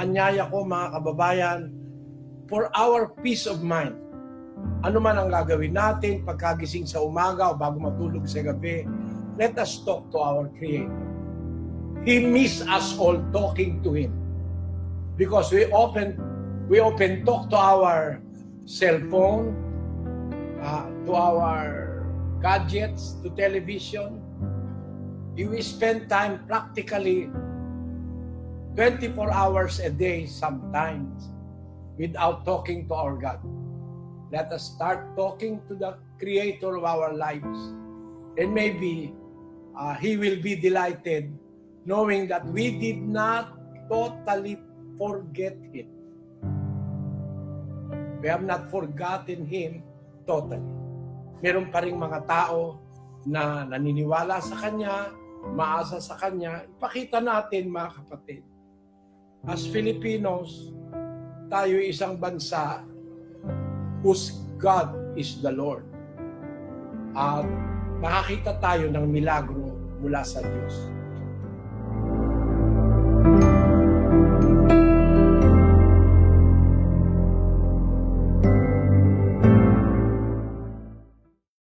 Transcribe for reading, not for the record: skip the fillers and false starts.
anyaya ko mga kababayan, for our peace of mind. Ano man ang gagawin natin pagkagising sa umaga o bago matulog sa gabi, let us talk to our Creator. He miss us all talking to Him. Because we often talk to our cell phone, to our gadgets, to television. We spend time practically 24 hours a day sometimes without talking to our God. Let us start talking to the Creator of our lives. And maybe He will be delighted knowing that we did not totally forget Him. We have not forgotten Him totally. Meron pa ring mga tao na naniniwala sa Kanya, maasa sa Kanya. Ipakita natin mga kapatid. As Filipinos, tayo isang bansa whose God is the Lord. At makakita tayo ng milagro mula sa Diyos.